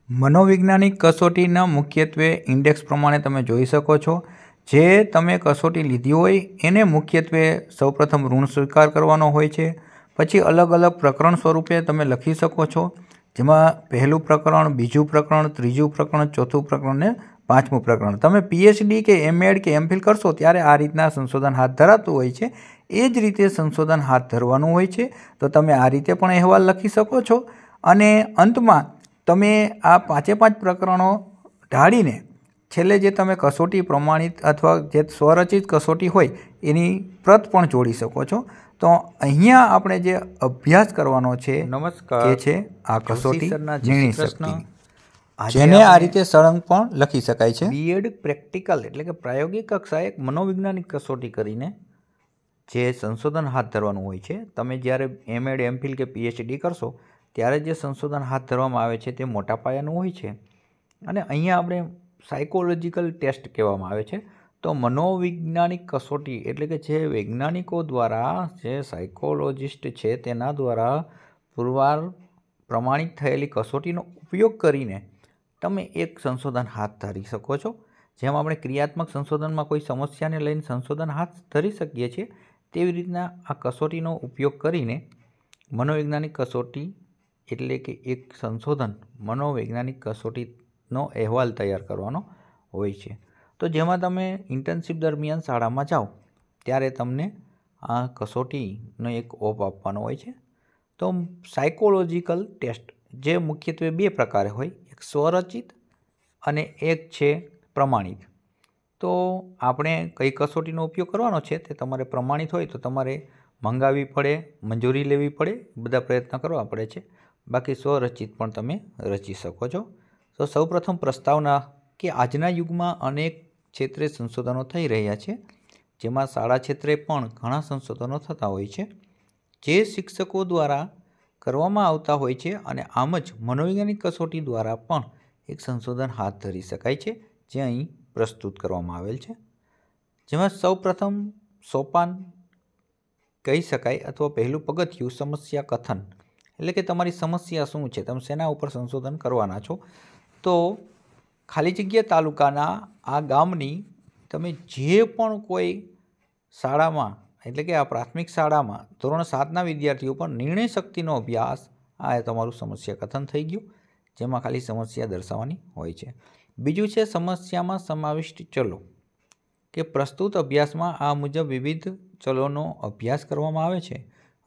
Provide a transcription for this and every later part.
મનોવૈજ્ઞાનિક કસોટીના મુખ્યત્વે ઇન્ડેક્સ પ્રમાણે તમે જોઈ શકો છો. જે તમે કસોટી લીધી હોય એને મુખ્યત્વે સૌપ્રથમ ઋણ સ્વીકાર કરવાનો હોય છે. પછી અલગ અલગ પ્રકરણ સ્વરૂપે તમે લખી શકો છો, જેમાં પહેલું પ્રકરણ, બીજું પ્રકરણ, ત્રીજું પ્રકરણ, ચોથું પ્રકરણ ને પાંચમું પ્રકરણ. તમે PhD કે MAd કે MPhil કરશો ત્યારે આ રીતના સંશોધન હાથ ધરાતું હોય છે. એ જ રીતે સંશોધન હાથ ધરવાનું હોય છે. તો તમે આ રીતે પણ અહેવાલ લખી શકો છો. અને અંતમાં તમે આ પાંચે પાંચ પ્રકરણો ઢાળીને છેલ્લે જે તમે કસોટી પ્રમાણિત અથવા જે સ્વરચિત કસોટી હોય એની પ્રત પણ જોડી શકો છો. તો અહીંયા આપણે જે અભ્યાસ કરવાનો છે એ છે આ કસોટી નિર્ણય શક્તિ, જેને આ રીતે સળંગ પણ લખી શકાય છે. B.Ed પ્રેક્ટિકલ એટલે કે પ્રાયોગિક કક્ષાએ એક મનોવૈજ્ઞાનિક કસોટી કરીને જે સંશોધન હાથ ધરવાનું હોય છે. તમે જ્યારે MAd, MPhil કે PhD કરશો ત્યારે જે સંશોધન હાથ ધરવામાં આવે છે તે મોટા પાયાનું હોય છે. અને અહીંયા આપણે સાયકોલોજીકલ ટેસ્ટ કહેવામાં આવે છે. તો મનોવૈજ્ઞાનિક કસોટી એટલે કે જે વૈજ્ઞાનિકો દ્વારા, જે સાયકોલોજિસ્ટ છે તેના દ્વારા પુરવાર પ્રમાણિત થયેલી કસોટીનો ઉપયોગ કરીને તમે એક સંશોધન હાથ ધરી શકો છો. જેમ આપણે ક્રિયાત્મક સંશોધનમાં કોઈ સમસ્યાને લઈને સંશોધન હાથ ધરી શકીએ છીએ, તેવી રીતના આ કસોટીનો ઉપયોગ કરીને મનોવૈજ્ઞાનિક કસોટી એટલે કે એક સંશોધન મનોવૈજ્ઞાનિક કસોટીનો અહેવાલ તૈયાર કરવાનો હોય છે. તો જેમાં તમે ઇન્ટર્નશીપ દરમિયાન શાળામાં જાઓ ત્યારે તમને આ કસોટીનો એક ઓપ આપવાનો હોય છે. તો સાયકોલોજીકલ ટેસ્ટ જે મુખ્યત્વે બે પ્રકારે હોય, એક સ્વરચિત અને એક છે પ્રમાણિત. તો આપણે કઈ કસોટીનો ઉપયોગ કરવાનો છે તે તમારે પ્રમાણિત હોય તો તમારે મંગાવવી પડે, મંજૂરી લેવી પડે, બધા પ્રયત્ન કરવા પડે છે. બાકી સ્વરચિત પણ તમે રચી શકો છો. તો સૌપ્રથમ પ્રસ્તાવના કે આજના યુગમાં અનેક ક્ષેત્રે સંશોધનો થઈ રહ્યા છે, જેમાં શાળા ક્ષેત્રે પણ ઘણા સંશોધનો થતા હોય છે, જે શિક્ષકો દ્વારા કરવામાં આવતા હોય છે. અને આમ જ મનોવૈજ્ઞાનિક કસોટી દ્વારા પણ એક સંશોધન હાથ ધરી શકાય છે, જે અહીં પ્રસ્તુત કરવામાં આવેલ છે. જેમાં સૌપ્રથમ સોપાન કહી શકાય અથવા પહેલું પગથિયું સમસ્યા કથન, એટલે કે તમારી સમસ્યા શું છે, તમે શેના ઉપર સંશોધન કરવાના છો. તો ખાલી જગ્યા તાલુકાના આ ગામની તમે જે પણ કોઈ શાળામાં એટલે કે આ પ્રાથમિક શાળામાં ધોરણ 7ના વિદ્યાર્થીઓ પર નિર્ણય શક્તિનો અભ્યાસ, આ તમારું સમસ્યા કથન થઈ ગયું, જેમાં ખાલી સમસ્યા દર્શાવવાની હોય છે. બીજું છે સમસ્યામાં સમાવિષ્ટ ચલો, કે પ્રસ્તુત અભ્યાસમાં આ મુજબ વિવિધ ચલોનો અભ્યાસ કરવામાં આવે છે.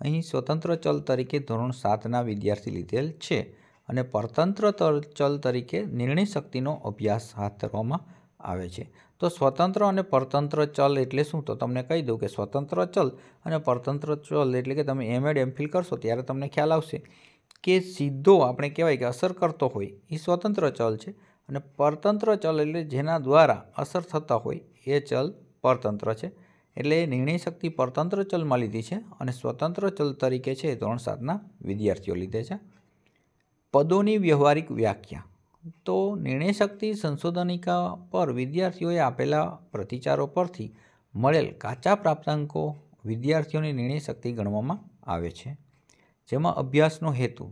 અહીં સ્વતંત્ર ચલ તરીકે ધોરણ 7ના વિદ્યાર્થી લીધેલ છે અને પરતંત્ર ચલ તરીકે નિર્ણય શક્તિનો અભ્યાસ હાથ ધરવામાં આવે છે. તો સ્વતંત્ર અને પરતંત્ર ચલ એટલે શું, તો તમને કહી દઉં કે સ્વતંત્ર ચલ અને પરતંત્ર ચલ એટલે કે તમે MAd, MPhil કરશો ત્યારે તમને ખ્યાલ આવશે કે સીધો આપણે કહેવાય કે અસર કરતો હોય એ સ્વતંત્ર ચલ છે, અને પરતંત્ર ચલ એટલે જેના દ્વારા અસર થતા હોય એ ચલ પરતંત્ર છે. એટલે નિર્ણય શક્તિ પરતંત્ર ચલમાં લીધી છે અને સ્વતંત્ર ચલ તરીકે છે ધોરણ 7ના વિદ્યાર્થીઓ લીધે છે. પદોની વ્યવહારિક વ્યાખ્યા, તો નિર્ણય શક્તિ સંશોધનિકા પર વિદ્યાર્થીઓએ આપેલા પ્રતિચારો પરથી મળેલ કાચા પ્રાપ્તાંકો વિદ્યાર્થીઓની નિર્ણય શક્તિ ગણવામાં આવે છે. જેમાં અભ્યાસનો હેતુ,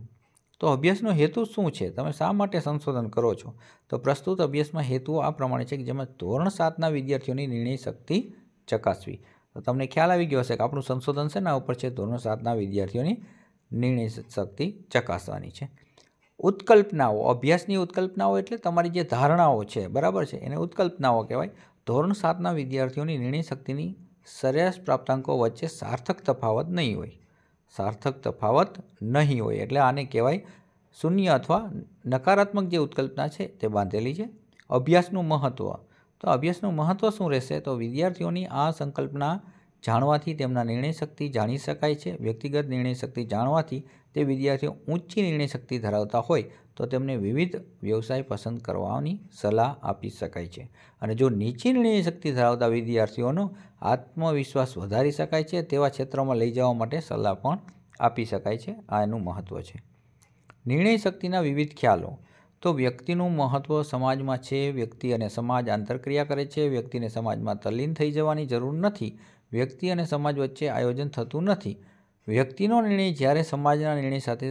તો અભ્યાસનો હેતુ શું છે, તમે શા માટે સંશોધન કરો છો. તો પ્રસ્તુત અભ્યાસમાં હેતુઓ આ પ્રમાણે છે કે જેમાં ધોરણ 7ના વિદ્યાર્થીઓની નિર્ણય શક્તિ ચકાસવી. તો તમને ખ્યાલ આવી ગયો હશે કે આપણું સંશોધન શેના ઉપર છે, ધોરણ 7ના વિદ્યાર્થીઓની નિર્ણય શક્તિ ચકાસવાની છે. ઉત્કલ્પનાઓ, અભ્યાસની ઉત્કલ્પનાઓ એટલે તમારી જે ધારણાઓ છે, બરાબર છે, એને ઉત્કલ્પનાઓ કહેવાય. ધોરણ 7ના વિદ્યાર્થીઓની નિર્ણય શક્તિની સરેરાશ પ્રાપ્તાંકો વચ્ચે સાર્થક તફાવત નહીં હોય. સાર્થક તફાવત નહીં હોય એટલે આને કહેવાય શૂન્ય અથવા નકારાત્મક જે ઉત્કલ્પના છે તે બાંધેલી છે. અભ્યાસનું મહત્ત્વ, તો અભ્યાસનું મહત્ત્વ શું રહેશે, તો વિદ્યાર્થીઓની આ સંકલ્પના જાણવાથી તેમના નિર્ણય શક્તિ જાણી શકાય છે. વ્યક્તિગત નિર્ણય શક્તિ જાણવાથી તે વિદ્યાર્થીઓ ઊંચી નિર્ણય શક્તિ ધરાવતા હોય તો તેમને વિવિધ વ્યવસાય પસંદ કરવાની સલાહ આપી શકાય છે. અને જો નીચી નિર્ણય શક્તિ ધરાવતા વિદ્યાર્થીઓનો આત્મવિશ્વાસ વધારી શકાય છે તેવા ક્ષેત્રોમાં લઈ જવા માટે સલાહ પણ આપી શકાય છે. આ એનું મહત્ત્વ છે. નિર્ણય શક્તિના વિવિધ ખ્યાલો, તો વ્યક્તિનું મહત્ત્વ સમાજમાં છે. વ્યક્તિ અને સમાજ આંતરક્રિયા કરે છે. વ્યક્તિને સમાજમાં તલ્લીન થઈ જવાની જરૂર નથી. વ્યક્તિ અને સમાજ વચ્ચે આયોજન થતું નથી. વ્યક્તિનો નિર્ણય જ્યારે સમાજના નિર્ણય સાથે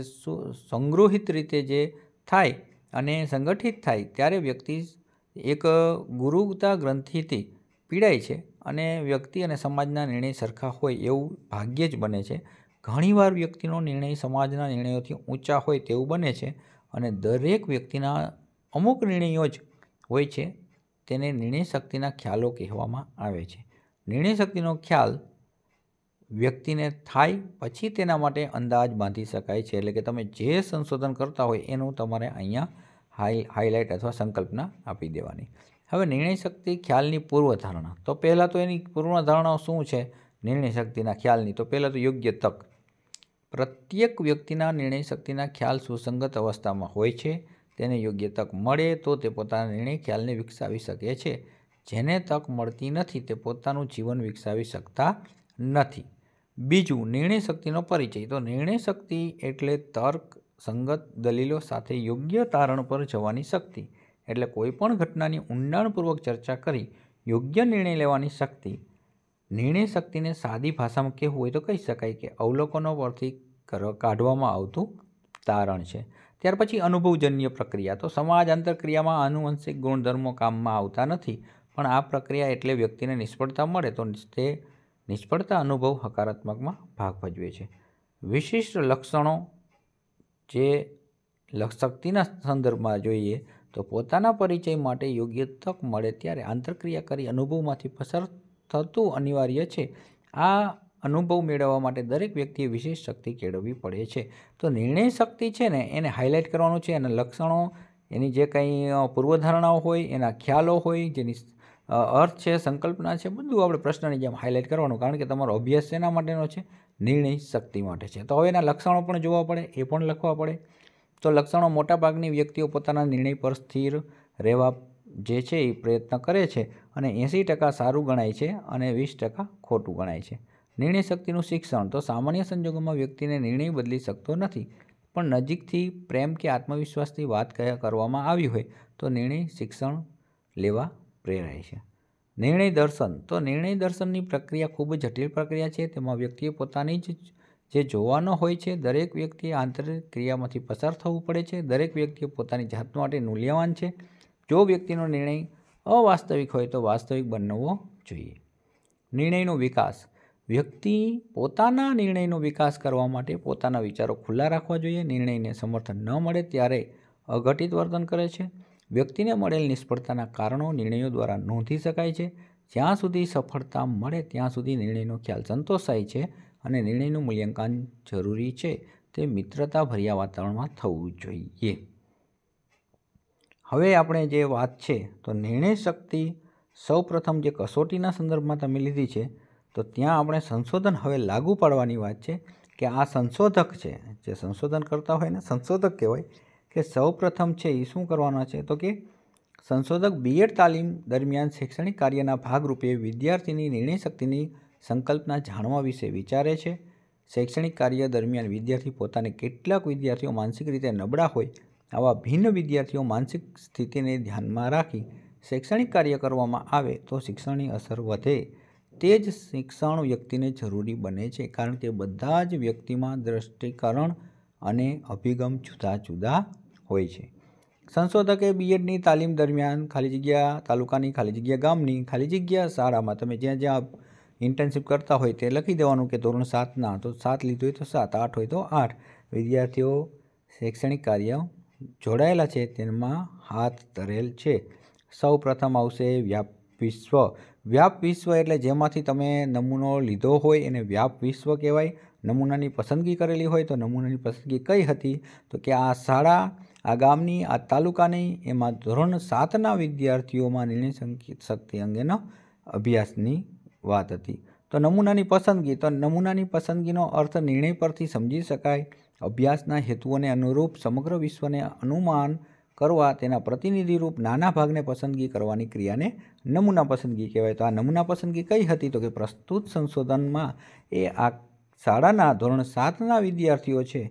સંગૃહિત રીતે જે થાય અને સંગઠિત થાય ત્યારે વ્યક્તિ એક ગુરુતા ગ્રંથિથી પીડાય છે અને વ્યક્તિ અને સમાજના નિર્ણય સરખા હોય એવું ભાગ્યે જ બને છે. ઘણીવાર વ્યક્તિનો નિર્ણય સમાજના નિર્ણયોથી ઊંચા હોય તેવું બને છે અને દરેક વ્યક્તિના અમુક નિર્ણયો જ હોય છે તેને નિર્ણય શક્તિના ખ્યાલો કહેવામાં આવે છે. નિર્ણય શક્તિનો ખ્યાલ વ્યક્તિને થાય પછી તેના માટે અંદાજ બાંધી શકાય છે. એટલે કે તમે જે સંશોધન કરતા હોય એનું તમારે અહીંયા હાઇલાઇટ અથવા સંકલ્પના આપી દેવાની. હવે નિર્ણય શક્તિ ખ્યાલની પૂર્વધારણા. તો પહેલાં તો એની પૂર્વધારણાઓ શું છે નિર્ણય શક્તિના ખ્યાલની? તો પહેલાં તો યોગ્ય તક. પ્રત્યેક વ્યક્તિના નિર્ણય શક્તિના ખ્યાલ સુસંગત અવસ્થામાં હોય છે. તેને યોગ્ય તક મળે તો તે પોતાના નિર્ણય ખ્યાલને વિકસાવી શકે છે. જેને તક મળતી નથી તે પોતાનું જીવન વિકસાવી શકતા નથી. બીજું, નિર્ણય શક્તિનો પરિચય. તો નિર્ણય શક્તિ એટલે તર્ક સંગત દલીલો સાથે યોગ્ય તારણ પર જવાની શક્તિ. એટલે કોઈ પણ ઘટનાની ઊંડાણપૂર્વક ચર્ચા કરી યોગ્ય નિર્ણય લેવાની શક્તિ. નિર્ણય શક્તિને સાદી ભાષામાં કહેવું હોય તો કહી શકાય કે અવલોકનો પરથી કાઢવામાં આવતું તારણ છે. ત્યાર પછી અનુભવજન્ય પ્રક્રિયા. તો સમાજ આંતરક્રિયામાં આનુવંશિક ગુણધર્મો કામમાં આવતા નથી, પણ આ પ્રક્રિયા એટલે વ્યક્તિને નિષ્ફળતા મળે તો તે નિષ્ફળતા અનુભવ હકારાત્મકમાં ભાગ ભજવે છે. વિશિષ્ટ લક્ષણો જે શક્તિના સંદર્ભમાં જોઈએ તો પોતાના પરિચય માટે યોગ્ય તક મળે ત્યારે આંતરક્રિયા કરી અનુભવમાંથી પસાર થતું અનિવાર્ય છે. આ અનુભવ મેળવવા માટે દરેક વ્યક્તિએ વિશેષ શક્તિ કેળવવી પડે છે. તો નિર્ણય શક્તિ છે ને એને હાઇલાઇટ કરવાનું છે. એના લક્ષણો, એની જે કંઈ પૂર્વધારણાઓ હોય, એના ખ્યાલો હોય, જેની અર્થ છે, સંકલ્પના છે, બધું આપણે પ્રશ્નની જેમ હાઇલાઇટ કરવાનું. કારણ કે તમારો અભ્યાસ શેના માટેનો છે? નિર્ણય શક્તિ માટે છે. તો હવે એના લક્ષણો પણ જોવા પડે, એ પણ લખવા પડે. તો લક્ષણો: મોટાભાગની વ્યક્તિઓ પોતાના નિર્ણય પર સ્થિર રહેવા જે છે એ પ્રયત્ન કરે છે અને 80% સારું ગણાય છે અને 20% ખોટું ગણાય છે. નિર્ણય શક્તિનું શિક્ષણ. તો સામાન્ય સંજોગોમાં વ્યક્તિને નિર્ણય બદલી શકતો નથી, પણ નજીકથી પ્રેમ કે આત્મવિશ્વાસથી વાત કરવામાં આવી હોય તો નિર્ણય શિક્ષણ લેવા પ્રેરાય છે. નિર્ણય દર્શન. તો નિર્ણય દર્શનની પ્રક્રિયા ખૂબ જ જટિલ પ્રક્રિયા છે. તેમાં વ્યક્તિએ પોતાની જે જોવાનો હોય છે. દરેક વ્યક્તિએ આંતરિક ક્રિયામાંથી પસાર થવું પડે છે. દરેક વ્યક્તિએ પોતાની જાત માટે મૂલ્યવાન છે. જો વ્યક્તિનો નિર્ણય અવાસ્તવિક હોય તો વાસ્તવિક બનવો જોઈએ. નિર્ણયનો વિકાસ. વ્યક્તિ પોતાના નિર્ણયનો વિકાસ કરવા માટે પોતાના વિચારો ખુલ્લા રાખવા જોઈએ. નિર્ણયને સમર્થન ન મળે ત્યારે અઘટિત વર્તન કરે છે. વ્યક્તિને મળેલ નિષ્ફળતાના કારણો નિર્ણયો દ્વારા નોંધી શકાય છે. જ્યાં સુધી સફળતા મળે ત્યાં સુધી નિર્ણયનો ખ્યાલ સંતોષાય છે અને નિર્ણયનું મૂલ્યાંકન જરૂરી છે. તે મિત્રતાભર્યા વાતાવરણમાં થવું જોઈએ. હવે આપણે જે વાત છે તો નિર્ણય શક્તિ સૌપ્રથમ જે કસોટીના સંદર્ભમાં તમે લીધી છે તો ત્યાં આપણે સંશોધન હવે લાગુ પાડવાની વાત છે કે આ સંશોધક છે, જે સંશોધન કરતા હોય ને સંશોધક કહેવાય, કે સૌપ્રથમ છે એ શું કરવાના છે તો કે સંશોધક બીએડ તાલીમ દરમિયાન શૈક્ષણિક કાર્યના ભાગરૂપે વિદ્યાર્થીની નિર્ણય શક્તિની સંકલ્પના જાણવા વિશે વિચારે છે. શૈક્ષણિક કાર્ય દરમિયાન વિદ્યાર્થી પોતાને કેટલાક વિદ્યાર્થીઓ માનસિક રીતે નબળા હોય આવા ભિન્ન વિદ્યાર્થીઓ માનસિક સ્થિતિને ધ્યાનમાં રાખી શૈક્ષણિક કાર્ય કરવામાં આવે તો શિક્ષણની અસર વધે. તે જ શિક્ષણ વ્યક્તિને જરૂરી બને છે, કારણ કે બધા જ વ્યક્તિમાં દ્રષ્ટિકરણ અને અભિગમ જુદા જુદા હોય છે. સંશોધકે બીએડની તાલીમ દરમિયાન ખાલી જગ્યા તાલુકાની, ખાલી જગ્યા ગામની, ખાલી જગ્યા શાળામાં તમે જ્યાં જ્યાં ઇન્ટર્નશીપ કરતા હોય તે લખી દેવાનું કે ધોરણ 7ના તો 7 લીધું હોય તો 7, 8 હોય તો 8 વિદ્યાર્થીઓ શૈક્ષણિક કાર્ય જોડાયેલા છે તેમાં હાથ ધરેલ છે. સૌ પ્રથમ આવશે વ્યાપ વિશ્વ. વ્યાપ વિશ્વ એટલે જેમાંથી તમે નમૂનો લીધો હોય એને વ્યાપ વિશ્વ કહેવાય. નમૂનાની પસંદગી કરેલી હોય તો નમૂનાની પસંદગી કઈ હતી તો કે આ શાળા, આ ગામની, આ તાલુકાની, એમાં ધોરણ 7ના વિદ્યાર્થીઓમાં નિર્ણય શક્તિ અંગેનો અભ્યાસની વાત હતી. તો નમૂનાની પસંદગી, તો નમૂનાની પસંદગીનો અર્થ નિર્ણય પરથી સમજી શકાય. અભ્યાસના હેતુઓને અનુરૂપ સમગ્ર વિશ્વને અનુમાન કરવા તેના પ્રતિનિધિરૂપ નાના ભાગને પસંદગી કરવાની ક્રિયાને નમૂના પસંદગી કહેવાય. તો આ નમૂના પસંદગી કઈ હતી તો કે પ્રસ્તુત સંશોધનમાં એ આ શાળાના ધોરણ 7ના વિદ્યાર્થીઓ છે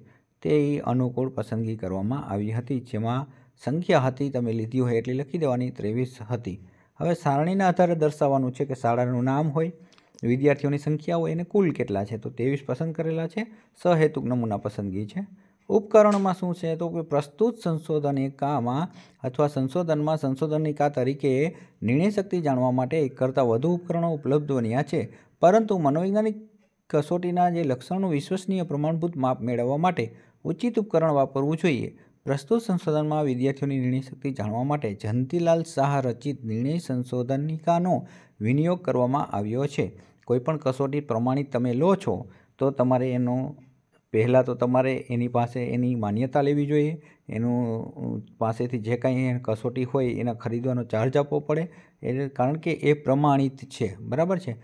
તે અનુકૂળ પસંદગી કરવામાં આવી હતી. જેમાં સંખ્યા હતી તમે લીધી હોય એટલી લખી દેવાની, 23 હતી. હવે સારણીના આધારે દર્શાવવાનું છે કે શાળાનું નામ હોય, વિદ્યાર્થીઓની સંખ્યા હોય અને કુલ કેટલા છે. તો 23 પસંદ કરેલા છે. સહેતુક નમૂના પસંદગી છે. ઉપકરણમાં શું છે તો કે પ્રસ્તુત સંશોધનિકામાં અથવા સંશોધનમાં સંશોધનિકા તરીકે નિર્ણય શક્તિ જાણવા માટે એક કરતાં વધુ ઉપકરણો ઉપલબ્ધ બન્યા છે, પરંતુ મનોવૈજ્ઞાનિક કસોટીના જે લક્ષણોનું વિશ્વસનીય પ્રમાણભૂત માપ મેળવવા માટે ઉચિત ઉપકરણ વાપરવું જોઈએ. પ્રસ્તુત સંશોધનમાં વિદ્યાર્થીઓની નિર્ણય શક્તિ જાણવા માટે જયંતીલાલ શાહ રચિત નિર્ણય સંશોધનિકાનો વિનિયોગ કરવામાં આવ્યો છે. કોઈપણ કસોટી પ્રમાણિત તમે લો છો તો તમારે એનો પહેલાં તો તમારે એની પાસે એની માન્યતા લેવી જોઈએ. એનું પાસેથી જે કાંઈ કસોટી હોય એના ખરીદવાનો ચાર્જ આપવો પડે, એટલે કારણ કે એ પ્રમાણિત છે. બરાબર છે.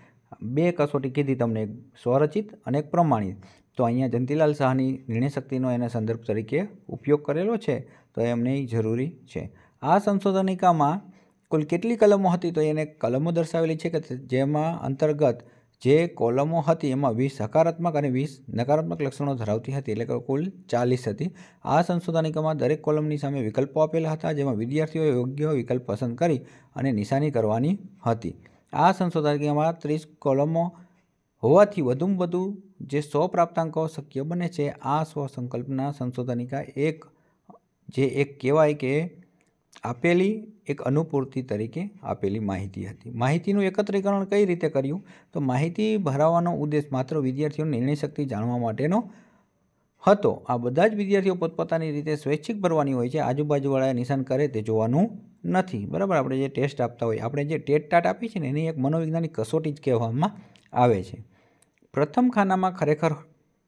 2 કસોટી કીધી તમને, એક સ્વરચિત અને એક પ્રમાણિત. તો અહીંયા જયંતીલાલ શાહની નિર્ણય શક્તિનો એને સંદર્ભ તરીકે ઉપયોગ કરેલો છે, તો એમને જરૂરી છે. આ સંશોધનિકામાં કુલ કેટલી કલમો હતી તો એને કલમો દર્શાવેલી છે કે જેમાં અંતર્ગત જે કોલમો હતી એમાં 20 હકારાત્મક અને 20 નકારાત્મક લક્ષણો ધરાવતી હતી, એટલે કે કુલ 40 હતી. આ સંશોધનિકામાં દરેક કોલમની સામે વિકલ્પો આપેલા હતા, જેમાં વિદ્યાર્થીઓએ યોગ્ય વિકલ્પ પસંદ કરી અને નિશાની કરવાની હતી. આ સંશોધનિકામાં 30 કોલમો હોવાથી વધુમાં વધુ જે 100 પ્રાપ્તાંકો શક્ય બને છે. આ સ્વસંકલ્પના સંશોધનિકા એક કહેવાય કે આપેલી એક અનુપૂર્તિ તરીકે આપેલી માહિતી હતી. માહિતીનું એકત્રીકરણ કઈ રીતે કર્યું તો માહિતી ભરાવવાનો ઉદ્દેશ માત્ર વિદ્યાર્થીઓની નિર્ણય શક્તિ જાણવા માટેનો હતો. આ બધા જ વિદ્યાર્થીઓ પોતપોતાની રીતે સ્વૈચ્છિક ભરવાની હોય છે. આજુબાજુવાળાએ નિશાન કરે તે જોવાનું નથી. બરાબર. આપણે જે ટેસ્ટ આપતા હોય, આપણે જે ટેટ ટાટ આપી છે ને એની એક મનોવૈજ્ઞાનિક કસોટી જ કહેવામાં આવે છે. પ્રથમ ખાનામાં ખરેખર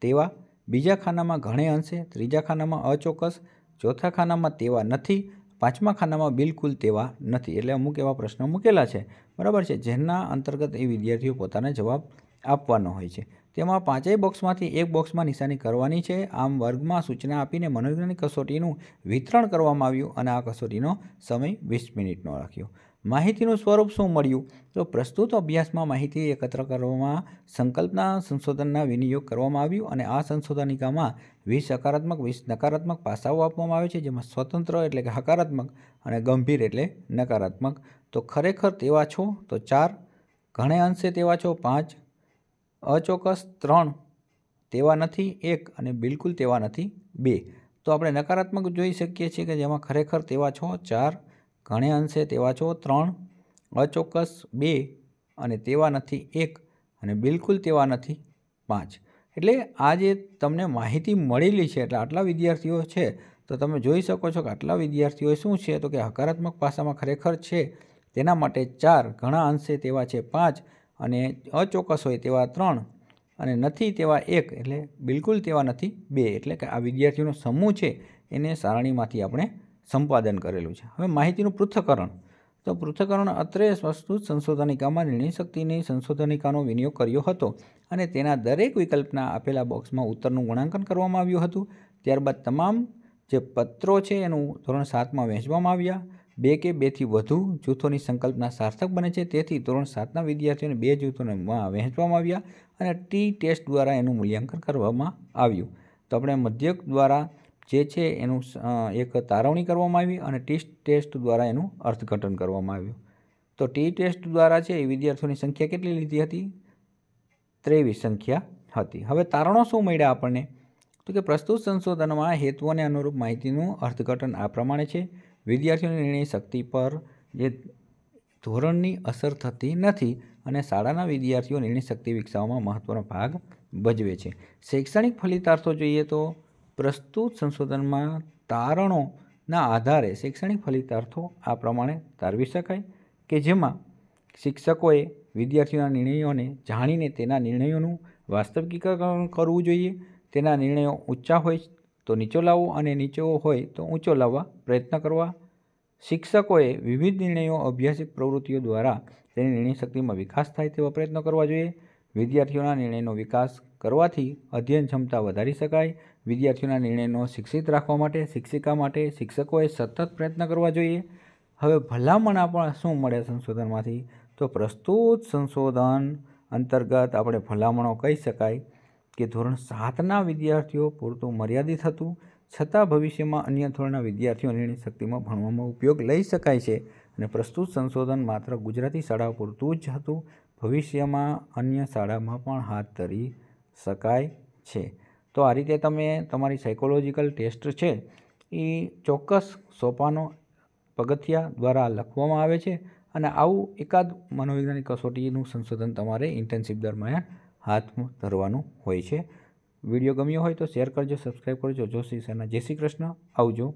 તેવા, બીજા ખાનામાં ઘણે અંશે, ત્રીજા ખાનામાં અચોક્કસ, ચોથા ખાનામાં તેવા નથી, પાંચમા ખાનામાં બિલકુલ તેવા નથી. એટલે અમુક એવા પ્રશ્નો મૂકેલા છે. બરાબર છે, જેના અંતર્ગત એ વિદ્યાર્થીઓ પોતાને જવાબ આપવાનો હોય છે. તેમાં 5 બોક્સમાંથી એક બોક્સમાં નિશાની કરવાની છે. આમ વર્ગમાં સૂચના આપીને મનોવૈજ્ઞાનિક કસોટીનું વિતરણ કરવામાં આવ્યું અને આ કસોટીનો સમય 20 મિનિટનો રાખ્યો. માહિતીનું સ્વરૂપ શું મળ્યું તો પ્રસ્તુત અભ્યાસમાં માહિતી એકત્ર કરવામાં સંકલ્પના સંશોધનના વિનિયોગ કરવામાં આવ્યું અને આ સંશોધનિકામાં 20 હકારાત્મક 20 નકારાત્મક પાસાઓ આપવામાં આવે છે, જેમાં સ્વતંત્ર એટલે કે હકારાત્મક અને ગંભીર એટલે નકારાત્મક. તો ખરેખર તેવા છો તો 4, ઘણે અંશે તેવા છો 5, અચોક્કસ 3, તેવા નથી 1 અને બિલકુલ તેવા નથી 2. તો આપણે નકારાત્મક જોઈ શકીએ છીએ કે જેમાં ખરેખર તેવા છો 4, ઘણે અંશે તેવા છો 3, અચોક્કસ 2 અને તેવા નથી 1 અને બિલકુલ તેવા નથી 5. એટલે આ જે તમને માહિતી મળેલી છે, એટલે આટલા વિદ્યાર્થીઓ છે, તો તમે જોઈ શકો છો કે આટલા વિદ્યાર્થીઓ શું છે તો કે હકારાત્મક પાસામાં ખરેખર છે તેના માટે 4, ઘણા અંશે તેવા છે 5 અને અચોક્કસ હોય તેવા 3 અને નથી તેવા 1 એટલે બિલકુલ તેવા નથી 2. એટલે કે આ વિદ્યાર્થીઓનો સમૂહ છે એને સારણીમાંથી આપણે સંપાદન કરેલું છે. હવે માહિતીનું પૃથ્થકરણ. તો પૃથ્થકરણ અત્રે પ્રસ્તુત સંશોધનિકામાં નિર્ણય શક્તિની સંશોધનિકાનો વિનિયોગ કર્યો હતો અને તેના દરેક વિકલ્પના આપેલા બોક્સમાં ઉત્તરનું ગુણાંકન કરવામાં આવ્યું હતું. ત્યારબાદ તમામ જે પત્રો છે એનું ધોરણ 7માં વહેંચવામાં આવ્યા. 2 કે 2થી વધુ જૂથોની સંકલ્પના સાર્થક બને છે, તેથી ધોરણ 7ના વિદ્યાર્થીઓને 2 જૂથોમાં વહેંચવામાં આવ્યા અને ટી ટેસ્ટ દ્વારા એનું મૂલ્યાંકન કરવામાં આવ્યું. તો આપણે મધ્યક દ્વારા જે છે એનું એક તારવણી કરવામાં આવી અને ટી ટેસ્ટ દ્વારા એનું અર્થઘટન કરવામાં આવ્યું. તો ટી ટેસ્ટ દ્વારા છે એ વિદ્યાર્થીઓની સંખ્યા કેટલી લીધી હતી? 23 સંખ્યા હતી. હવે તારણો શું મળ્યા આપણને તો કે પ્રસ્તુત સંશોધનમાં હેતુઓને અનુરૂપ માહિતીનું અર્થઘટન આ પ્રમાણે છે. વિદ્યાર્થીઓની નિર્ણય શક્તિ પર જે ધોરણની અસર થતી નથી અને શાળાના વિદ્યાર્થીઓ નિર્ણય શક્તિ વિકસાવવામાં મહત્વનો ભાગ ભજવે છે. શૈક્ષણિક ફલિતાર્થો જોઈએ તો પ્રસ્તુત સંશોધનમાં તારણોના આધારે શૈક્ષણિક ફલિતાર્થો આ પ્રમાણે તારવી શકાય કે જેમાં શિક્ષકોએ વિદ્યાર્થીઓના નિર્ણયોને જાણીને તેના નિર્ણયોનું વાસ્તવિકીકરણ કરવું જોઈએ. તેના નિર્ણયો ઊંચા હોય તો નીચો લાવવો અને નીચો હોય તો ઊંચો લાવવા પ્રયત્ન કરવા. શિક્ષકોએ વિવિધ નિર્ણયો અભ્યાસિક પ્રવૃત્તિઓ દ્વારા તેની નિર્ણય શક્તિમાં વિકાસ થાય તેવા પ્રયત્નો કરવા જોઈએ. વિદ્યાર્થીઓના નિર્ણયનો વિકાસ કરવાથી અધ્યયન ક્ષમતા વધારી શકાય. વિદ્યાર્થીઓના નિર્ણયનો શિક્ષિત રાખવા માટે શિક્ષિકા માટે શિક્ષકોએ સતત પ્રયત્ન કરવા જોઈએ. હવે ભલામણ આપણે શું મળે સંશોધનમાંથી તો પ્રસ્તુત સંશોધન અંતર્ગત આપણે ભલામણો કહી શકાય કે ધોરણ 7ના વિદ્યાર્થીઓ પૂરતું મર્યાદિત હતું, છતાં ભવિષ્યમાં અન્ય ધોરણના વિદ્યાર્થીઓ નિર્ણય શક્તિમાં ભણવામાં ઉપયોગ લઈ શકાય છે અને પ્રસ્તુત સંશોધન માત્ર ગુજરાતી શાળાઓ પૂરતું જ હતું. ભવિષ્યમાં અન્ય શાળામાં પણ હાથ ધરી શકાય છે. તો આ રીતે તમે તમારી સાયકોલોજીકલ ટેસ્ટ છે એ ચોક્કસ સોપાનો પગથિયા દ્વારા લખવામાં આવે છે અને આવું એકાદ મનોવૈજ્ઞાનિક કસોટીનું સંશોધન તમારે ઇન્ટર્નશીપ દરમિયાન હાથ ધરવાનું હોય છે. વિડીયો ગમ્યો હોય તો શેર કરજો, સબસ્ક્રાઈબ કરજો. જોશી સરના જય શ્રી કૃષ્ણ. આવજો.